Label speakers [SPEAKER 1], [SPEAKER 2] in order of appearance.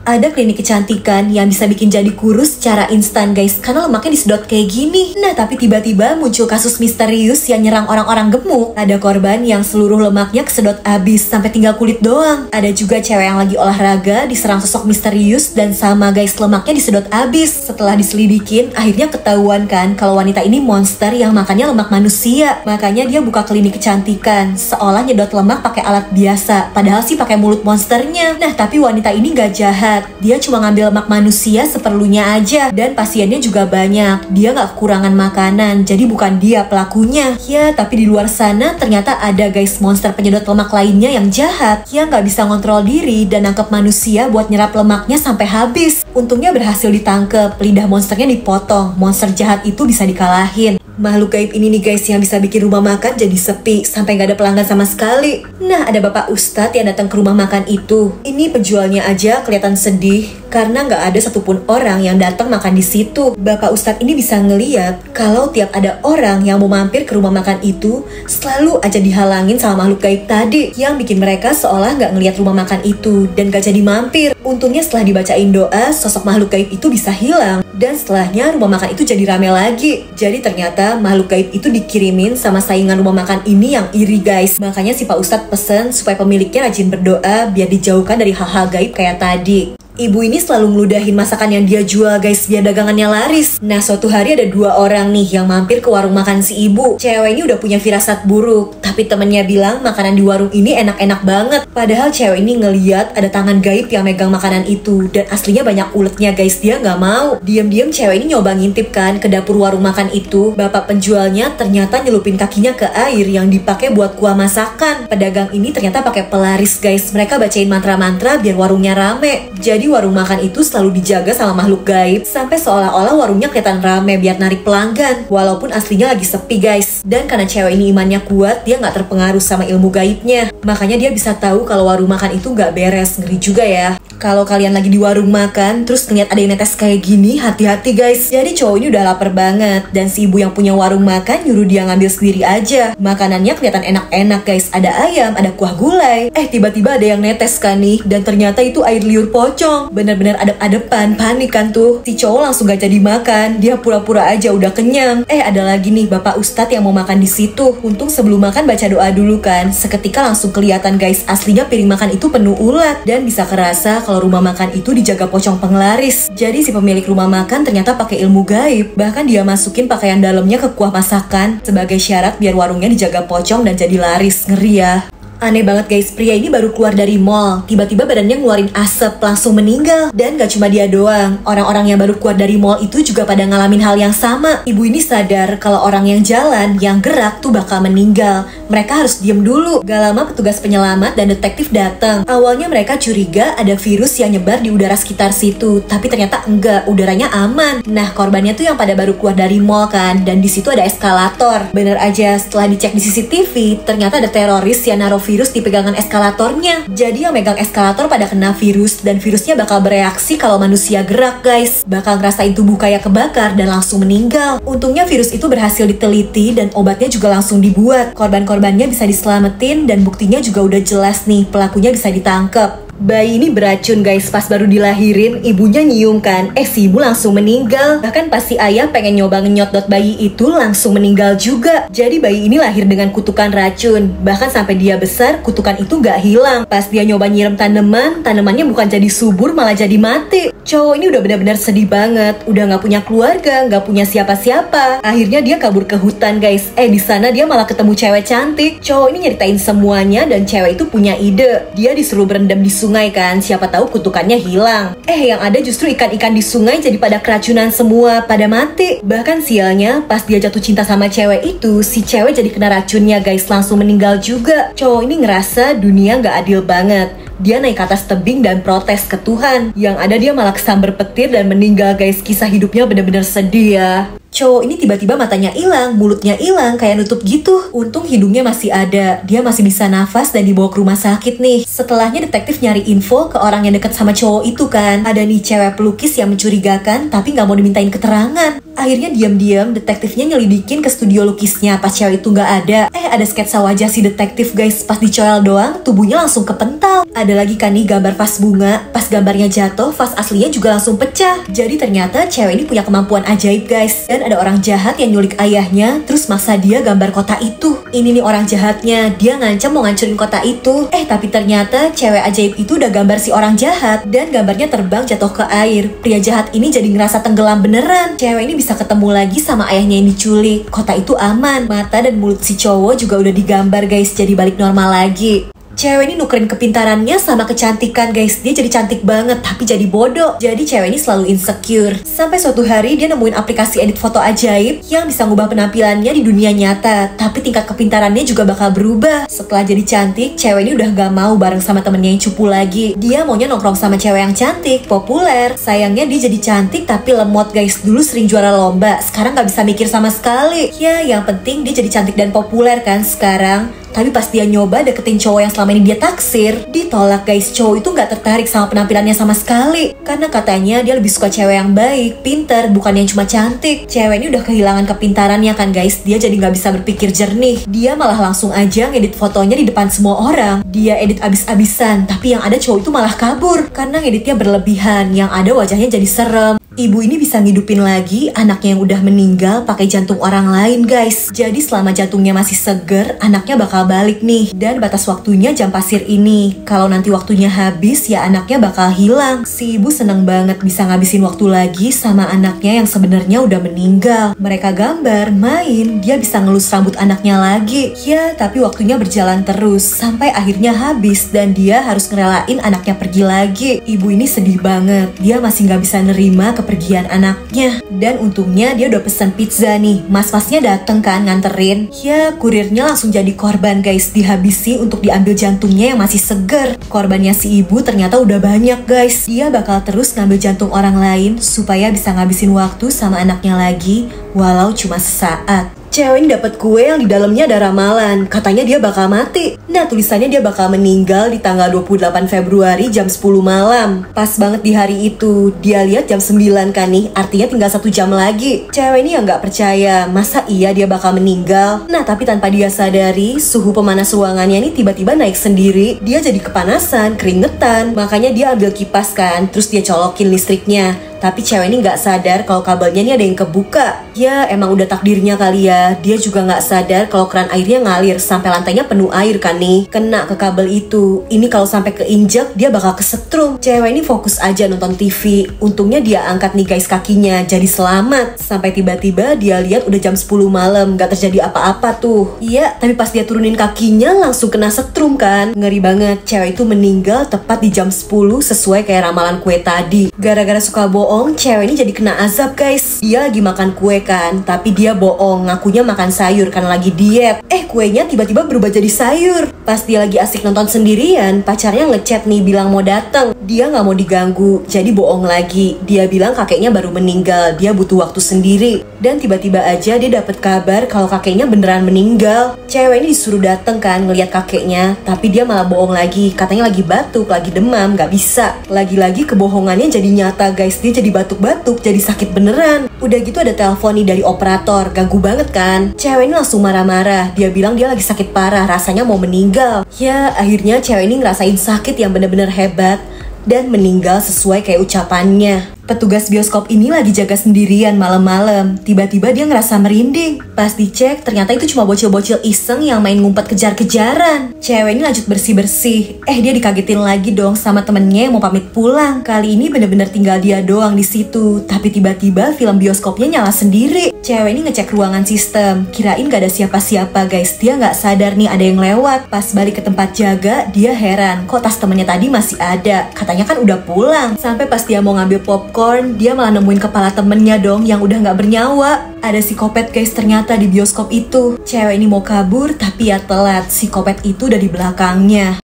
[SPEAKER 1] Ada klinik kecantikan yang bisa bikin jadi kurus secara instan guys, karena lemaknya disedot kayak gini. Nah tapi tiba-tiba muncul kasus misterius yang nyerang orang-orang gemuk. Ada korban yang seluruh lemaknya kesedot abis sampai tinggal kulit doang. Ada juga cewek yang lagi olahraga diserang sosok misterius dan sama guys, lemaknya disedot abis. Setelah diselidikin, akhirnya ketahuan kan kalau wanita ini monster yang makannya lemak manusia. Makanya dia buka klinik kecantikan, seolah nyedot lemak pakai alat biasa, padahal sih pakai mulut monsternya. Nah tapi wanita ini gak jahat, dia cuma ngambil lemak manusia seperlunya aja, dan pasiennya juga banyak. Dia gak kekurangan makanan, jadi bukan dia pelakunya. Ya tapi di luar sana ternyata ada guys monster penyedot lemak lainnya yang jahat, yang gak bisa ngontrol diri dan nangkep manusia buat nyerap lemaknya sampai habis. Untungnya berhasil ditangkep, lidah monsternya dipotong, monster jahat itu bisa dikalahin. Makhluk gaib ini nih guys yang bisa bikin rumah makan jadi sepi sampai gak ada pelanggan sama sekali. Nah ada bapak ustadz yang datang ke rumah makan itu. Ini penjualnya aja kelihatan sedih karena gak ada satupun orang yang datang makan di situ. Bapak ustadz ini bisa ngeliat kalau tiap ada orang yang mau mampir ke rumah makan itu selalu aja dihalangin sama makhluk gaib tadi, yang bikin mereka seolah gak ngeliat rumah makan itu dan gak jadi mampir. Untungnya setelah dibacain doa, sosok makhluk gaib itu bisa hilang. Dan setelahnya rumah makan itu jadi rame lagi. Jadi ternyata makhluk gaib itu dikirimin sama saingan rumah makan ini yang iri guys. Makanya si Pak Ustadz pesen supaya pemiliknya rajin berdoa biar dijauhkan dari hal-hal gaib kayak tadi. Ibu ini selalu ngeludahin masakan yang dia jual guys biar dagangannya laris. Nah suatu hari ada dua orang nih yang mampir ke warung makan si ibu. Cewek ini udah punya firasat buruk, tapi temennya bilang makanan di warung ini enak-enak banget. Padahal cewek ini ngeliat ada tangan gaib yang megang makanan itu, dan aslinya banyak uletnya guys. Dia nggak mau. Diam-diam cewek ini nyoba ngintip kan ke dapur warung makan itu. Bapak penjualnya ternyata nyelupin kakinya ke air yang dipakai buat kuah masakan. Pedagang ini ternyata pakai pelaris guys. Mereka bacain mantra-mantra biar warungnya rame. Jadi warung makan itu selalu dijaga sama makhluk gaib sampai seolah-olah warungnya kelihatan rame biar narik pelanggan, walaupun aslinya lagi sepi guys. Dan karena cewek ini imannya kuat, dia nggak terpengaruh sama ilmu gaibnya, makanya dia bisa tahu kalau warung makan itu nggak beres. Ngeri juga ya. Kalau kalian lagi di warung makan terus ngeliat ada yang netes kayak gini, hati-hati guys. Jadi cowok ini udah lapar banget, dan si ibu yang punya warung makan nyuruh dia ngambil sendiri aja. Makanannya kelihatan enak-enak guys, ada ayam, ada kuah gulai. Tiba-tiba ada yang netes kan nih, dan ternyata itu air liur pocong. Bener-bener adep-adepan, panik kan tuh. Si cowok langsung gak jadi makan, dia pura-pura aja udah kenyang. Ada lagi nih bapak ustadz yang mau makan di situ. Untung sebelum makan baca doa dulu kan. Seketika langsung kelihatan guys, aslinya piring makan itu penuh ulat, dan bisa kerasa kalau rumah makan itu dijaga pocong penglaris. Jadi si pemilik rumah makan ternyata pakai ilmu gaib. Bahkan dia masukin pakaian dalamnya ke kuah masakan sebagai syarat biar warungnya dijaga pocong dan jadi laris. Ngeri ya. Aneh banget guys, pria ini baru keluar dari mall, tiba-tiba badannya ngeluarin asap, langsung meninggal. Dan gak cuma dia doang, orang-orang yang baru keluar dari mall itu juga pada ngalamin hal yang sama. Ibu ini sadar kalau orang yang jalan, yang gerak tuh bakal meninggal. Mereka harus diem dulu. Gak lama petugas penyelamat dan detektif datang. Awalnya mereka curiga ada virus yang nyebar di udara sekitar situ, tapi ternyata enggak, udaranya aman. Nah korbannya tuh yang pada baru keluar dari mall kan, dan di situ ada eskalator. Bener aja, setelah dicek di CCTV, ternyata ada teroris yang naruh virus di pegangan eskalatornya. Jadi yang megang eskalator pada kena virus, dan virusnya bakal bereaksi kalau manusia gerak guys. Bakal ngerasain tubuh kayak kebakar dan langsung meninggal. Untungnya virus itu berhasil diteliti dan obatnya juga langsung dibuat. Korban-korbannya bisa diselamatin dan buktinya juga udah jelas nih, pelakunya bisa ditangkap. Bayi ini beracun guys, pas baru dilahirin ibunya nyium kan, si ibu langsung meninggal. Bahkan pas si ayah pengen nyoba ngenyot bayi itu langsung meninggal juga. Jadi bayi ini lahir dengan kutukan racun. Bahkan sampai dia besar kutukan itu gak hilang. Pas dia nyoba nyiram tanaman, tanamannya bukan jadi subur malah jadi mati. Cowok ini udah benar-benar sedih banget, udah gak punya keluarga, gak punya siapa-siapa. Akhirnya dia kabur ke hutan guys. Di sana dia malah ketemu cewek cantik. Cowok ini nyeritain semuanya dan cewek itu punya ide. Dia disuruh berendam di sungai kan, siapa tahu kutukannya hilang. Yang ada justru ikan-ikan di sungai jadi pada keracunan semua, pada mati. Bahkan sialnya pas dia jatuh cinta sama cewek itu, si cewek jadi kena racunnya guys, langsung meninggal juga. Cowok ini ngerasa dunia gak adil banget. Dia naik ke atas tebing dan protes ke Tuhan. Yang ada dia malah kesambar petir dan meninggal guys. Kisah hidupnya bener-bener sedih ya. Cowok ini tiba-tiba matanya hilang, mulutnya hilang, kayak nutup gitu. Untung hidungnya masih ada, dia masih bisa nafas dan dibawa ke rumah sakit nih. Setelahnya detektif nyari info ke orang yang deket sama cowok itu kan. Ada nih cewek pelukis yang mencurigakan tapi nggak mau dimintain keterangan. Akhirnya diam-diam detektifnya nyelidikin ke studio lukisnya pas cewek itu nggak ada. Ada sketsa wajah si detektif guys, pas dicoel doang tubuhnya langsung kepental. Ada lagi kan nih gambar vas bunga, pas gambarnya jatuh vas aslinya juga langsung pecah. Jadi ternyata cewek ini punya kemampuan ajaib guys. Dan ada orang jahat yang nyulik ayahnya terus maksa dia gambar kota itu. Ini nih orang jahatnya, dia ngancam mau ngancurin kota itu. Tapi ternyata cewek ajaib itu udah gambar si orang jahat dan gambarnya terbang jatuh ke air. Pria jahat ini jadi ngerasa tenggelam beneran. Cewek ini bisa ketemu lagi sama ayahnya yang diculik. Kota itu aman. Mata dan mulut si cowok juga udah digambar guys, jadi balik normal lagi. Cewek ini nukerin kepintarannya sama kecantikan guys. Dia jadi cantik banget tapi jadi bodoh. Jadi cewek ini selalu insecure. Sampai suatu hari dia nemuin aplikasi edit foto ajaib yang bisa ngubah penampilannya di dunia nyata. Tapi tingkat kepintarannya juga bakal berubah. Setelah jadi cantik, cewek ini udah gak mau bareng sama temennya yang cupu lagi. Dia maunya nongkrong sama cewek yang cantik, populer. Sayangnya dia jadi cantik tapi lemot guys. Dulu sering juara lomba, sekarang gak bisa mikir sama sekali. Ya yang penting dia jadi cantik dan populer kan sekarang. Tapi pas dia nyoba deketin cowok yang selama ini dia taksir, ditolak guys. Cowok itu gak tertarik sama penampilannya sama sekali. Karena katanya dia lebih suka cewek yang baik, pinter, bukan yang cuma cantik. Cewek ini udah kehilangan kepintarannya kan guys. Dia jadi gak bisa berpikir jernih. Dia malah langsung aja ngedit fotonya di depan semua orang. Dia edit abis-abisan, tapi yang ada cowok itu malah kabur. Karena ngeditnya berlebihan, yang ada wajahnya jadi serem. Ibu ini bisa ngidupin lagi anaknya yang udah meninggal pakai jantung orang lain guys. Jadi selama jantungnya masih seger, anaknya bakal balik nih. Dan batas waktunya jam pasir ini. Kalau nanti waktunya habis ya anaknya bakal hilang. Si ibu seneng banget bisa ngabisin waktu lagi sama anaknya yang sebenarnya udah meninggal. Mereka gambar, main, dia bisa ngelus rambut anaknya lagi. Ya tapi waktunya berjalan terus sampai akhirnya habis dan dia harus ngerelain anaknya pergi lagi. Ibu ini sedih banget. Dia masih gak bisa nerima kepergian anaknya. Dan untungnya dia udah pesan pizza nih. Mas-masnya dateng kan nganterin. Ya kurirnya langsung jadi korban guys. Dihabisi untuk diambil jantungnya yang masih seger. Korbannya si ibu ternyata udah banyak guys. Dia bakal terus ngambil jantung orang lain supaya bisa ngabisin waktu sama anaknya lagi walau cuma sesaat. Cewek ini dapat kue yang di dalamnya ada ramalan. Katanya dia bakal mati. Nah, tulisannya dia bakal meninggal di tanggal 28 Februari jam 10 malam. Pas banget di hari itu. Dia lihat jam 9 kan nih, artinya tinggal 1 jam lagi. Cewek ini yang gak percaya, masa iya dia bakal meninggal? Nah, tapi tanpa dia sadari, suhu pemanas ruangannya ini tiba-tiba naik sendiri. Dia jadi kepanasan, keringetan. Makanya dia ambil kipas kan, terus dia colokin listriknya. Tapi cewek ini gak sadar kalau kabelnya ini ada yang kebuka. Ya emang udah takdirnya kali ya. Dia juga gak sadar kalau keran airnya ngalir sampai lantainya penuh air kan nih. Kena ke kabel itu. Ini kalau sampai keinjek dia bakal kesetrum. Cewek ini fokus aja nonton TV. Untungnya dia angkat nih guys kakinya, jadi selamat. Sampai tiba-tiba dia lihat udah jam 10 malam, gak terjadi apa-apa tuh. Iya, tapi pas dia turunin kakinya langsung kena setrum kan. Ngeri banget, cewek itu meninggal tepat di jam 10 sesuai kayak ramalan kue tadi. Gara-gara suka bohong, cewek ini jadi kena azab guys. Dia lagi makan kue kan, tapi dia bohong, ngakunya makan sayur karena lagi diet. Kuenya tiba-tiba berubah jadi sayur. Pas dia lagi asik nonton sendirian, pacarnya ngechat nih bilang mau datang. Dia nggak mau diganggu, jadi bohong lagi. Dia bilang kakeknya baru meninggal, dia butuh waktu sendiri. Dan tiba-tiba aja dia dapet kabar kalau kakeknya beneran meninggal. Cewek ini disuruh dateng kan ngeliat kakeknya, tapi dia malah bohong lagi. Katanya lagi batuk, lagi demam, nggak bisa. Lagi-lagi kebohongannya jadi nyata guys. Dia jadi batuk-batuk, jadi sakit beneran. Udah gitu ada telepon nih dari operator, ganggu banget kan. Cewek ini langsung marah-marah. Dia bilang dia lagi sakit parah, rasanya mau meninggal. Ya akhirnya cewek ini ngerasain sakit yang bener-bener hebat dan meninggal sesuai kayak ucapannya. Petugas bioskop ini lagi jaga sendirian malam-malam. Tiba-tiba dia ngerasa merinding. Pas dicek, ternyata itu cuma bocil-bocil iseng yang main ngumpet kejar-kejaran. Cewek ini lanjut bersih-bersih. Dia dikagetin lagi dong sama temennya yang mau pamit pulang. Kali ini bener-bener tinggal dia doang di situ. Tapi tiba-tiba film bioskopnya nyala sendiri. Cewek ini ngecek ruangan sistem. Kirain gak ada siapa-siapa guys. Dia gak sadar nih ada yang lewat. Pas balik ke tempat jaga, dia heran. Kok tas temennya tadi masih ada? Katanya kan udah pulang. Sampai pas dia mau ngambil popcorn, dia malah nemuin kepala temennya dong yang udah gak bernyawa. Ada psikopat guys ternyata di bioskop itu. Cewek ini mau kabur tapi ya telat. Psikopat itu udah di belakangnya.